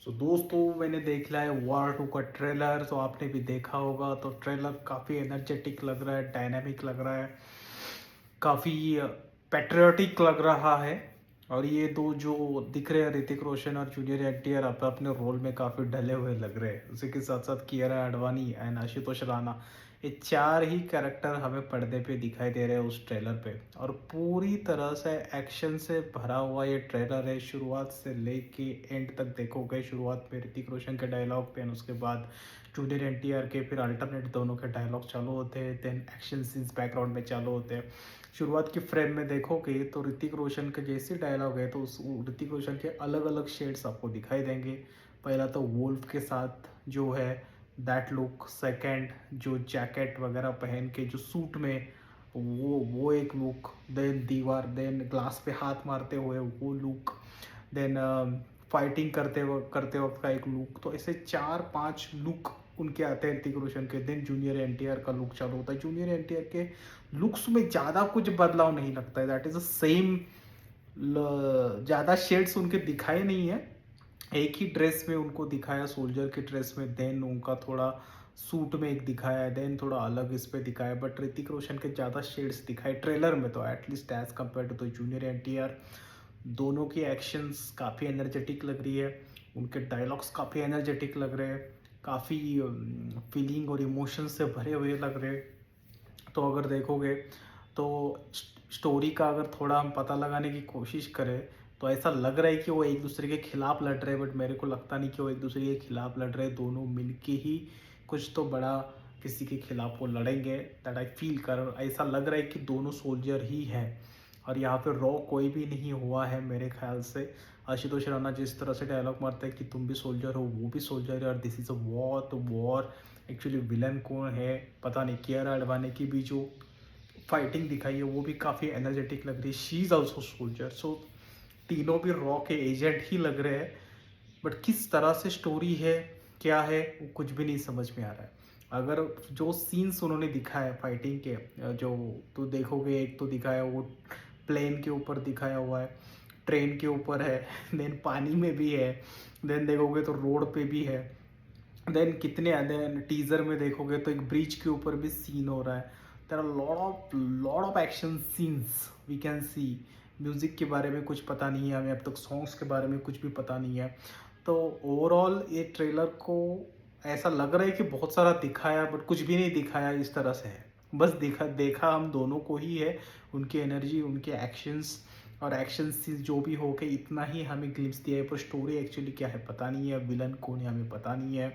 दोस्तों मैंने देख लिया है वॉर 2 का ट्रेलर। तो आपने भी देखा होगा। तो ट्रेलर काफ़ी एनर्जेटिक लग रहा है, डायनामिक लग रहा है, काफ़ी पैट्रियोटिक लग रहा है। और ये दो जो दिख रहे हैं, ऋतिक रोशन और जूनियर एनटीआर, अपने अपने रोल में काफ़ी ढले हुए लग रहे हैं। उसी के साथ साथ कियारा आडवाणी एंड आशुतोष राणा, ये चार ही कैरेक्टर हमें पर्दे पे दिखाई दे रहे हैं उस ट्रेलर पे। और पूरी तरह से एक्शन से भरा हुआ ये ट्रेलर है। शुरुआत से लेके एंड तक देखोगे, शुरुआत में ऋतिक रोशन के डायलॉग पे, उसके बाद जूनियर एनटीआर के, फिर अल्टरनेट दोनों के डायलॉग चालू होते हैं, देन एक्शन सीन्स बैकग्राउंड में चालू होते हैं। शुरुआत की फ्रेम में देखोगे तो ऋतिक रोशन के जैसे डायलॉग है, तो उस ऋतिक रोशन के अलग अलग शेड्स आपको दिखाई देंगे। पहला तो वोल्फ के साथ जो है दैट लुक, सेकंड जो जैकेट वगैरह पहन के जो सूट में वो एक लुक, देन दीवार, देन ग्लास पे हाथ मारते हुए वो लुक, देन फाइटिंग करते वक्त का एक लुक। तो ऐसे 4-5 लुक उनके आते हैं ऋतिक रोशन के। देन जूनियर एनटीआर का लुक चालू होता है। जूनियर एनटीआर के लुक्स में ज़्यादा कुछ बदलाव नहीं लगता है, दैट इज़ द सेम। ज़्यादा शेड्स उनके दिखाए नहीं है, एक ही ड्रेस में उनको दिखाया, सोल्जर की ड्रेस में। देन उनका थोड़ा सूट में एक दिखाया है, देन थोड़ा अलग इस पे दिखाया। बट ऋतिक रोशन के ज़्यादा शेड्स दिखाए ट्रेलर में, तो at least as compare to the junior NTR. दोनों की एक्शंस काफ़ी एनर्जेटिक लग रही है, उनके डायलॉग्स काफ़ी एनर्जेटिक लग रहे हैं, काफ़ी फीलिंग और इमोशन से भरे हुए लग रहे हैं। तो अगर देखोगे तो स्टोरी का अगर थोड़ा हम पता लगाने की कोशिश करें, तो ऐसा लग रहा है कि वो एक दूसरे के खिलाफ लड़ रहे हैं। बट मेरे को लगता नहीं कि वो एक दूसरे के खिलाफ लड़ रहे हैं। दोनों मिलके ही कुछ तो बड़ा किसी के खिलाफ वो लड़ेंगे, दैट आई फील कर। ऐसा लग रहा है कि दोनों सोल्जर ही हैं। और यहाँ पे रॉ कोई भी नहीं हुआ है मेरे ख्याल से। आशुतोष राणा जिस तरह से डायलॉग मारता है कि तुम भी सोल्जर हो, वो भी सोल्जर है, और दिस इज़ अ वॉर। तो वॉर एक्चुअली विलन कौन है पता नहीं। कियारा आडवाणी की भी जो फाइटिंग दिखाई है वो भी काफ़ी एनर्जेटिक लग रही है। She is also soldier. So तीनों भी रॉ के एजेंट ही लग रहे हैं। बट किस तरह से स्टोरी है, क्या है, वो कुछ भी नहीं समझ में आ रहा है। अगर जो सीन्स उन्होंने दिखाया फाइटिंग के, जो तो देखोगे, एक तो दिखाया वो प्लेन के ऊपर दिखाया हुआ है, ट्रेन के ऊपर है, देन पानी में भी है, देन देखोगे तो रोड पे भी है, देन कितने, देन टीजर में देखोगे तो एक ब्रिज के ऊपर भी सीन हो रहा है। There are lot of action scenes we can see. Music के बारे में कुछ पता नहीं है हमें अब तक, सॉन्ग्स के बारे में कुछ भी पता नहीं है। तो ओवरऑल ये ट्रेलर को ऐसा लग रहा है कि बहुत सारा दिखाया, बट कुछ भी नहीं दिखाया इस तरह से है। बस देखा देखा हम दोनों को ही है, उनकी एनर्जी, उनके एक्शंस, और एक्शन सीन्स जो भी हो के इतना ही हमें ग्लिम्स दिया है। पर स्टोरी एक्चुअली क्या है पता नहीं है, विलन कौन है हमें पता नहीं है।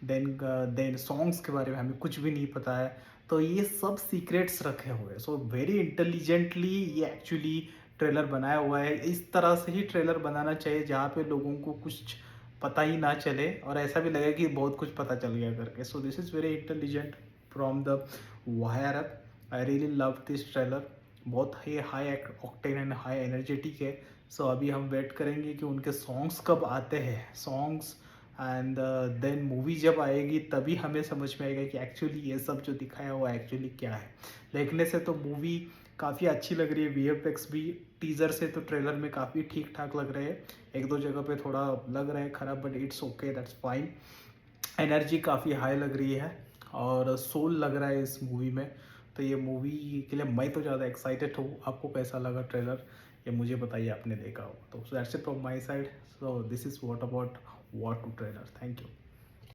देन देन सॉन्ग्स के बारे में हमें कुछ भी नहीं पता है। तो ये सब सीक्रेट्स रखे हुए हैं। सो वेरी इंटेलिजेंटली ये एक्चुअली ट्रेलर बनाया हुआ है। इस तरह से ही ट्रेलर बनाना चाहिए जहाँ पे लोगों को कुछ पता ही ना चले और ऐसा भी लगे कि बहुत कुछ पता चल गया करके। So this is very intelligent from the wire up. I really love this trailer. बहुत ही high octane and high energetic है। सो अभी हम वेट करेंगे कि उनके सॉन्ग्स कब आते हैं, सॉन्ग्स, एंड देन मूवी जब आएगी तभी हमें समझ में आएगा कि एक्चुअली ये सब जो दिखाया हुआ एक्चुअली क्या है। देखने से तो मूवी काफ़ी अच्छी लग रही है, वीएफएक्स भी टीज़र से तो ट्रेलर में काफ़ी ठीक ठाक लग रहे हैं। एक दो जगह पे थोड़ा लग रहा है ख़राब, but it's okay, that's fine. Energy काफ़ी हाई लग रही है और सोल लग रहा है इस मूवी में। तो ये मूवी के लिए मैं तो ज़्यादा एक्साइटेड हूँ। आपको कैसा लगा ट्रेलर, ये मुझे बताइए, आपने देखा हो तो। That's it from my side. So this is what about war 2 trailer. Thank you.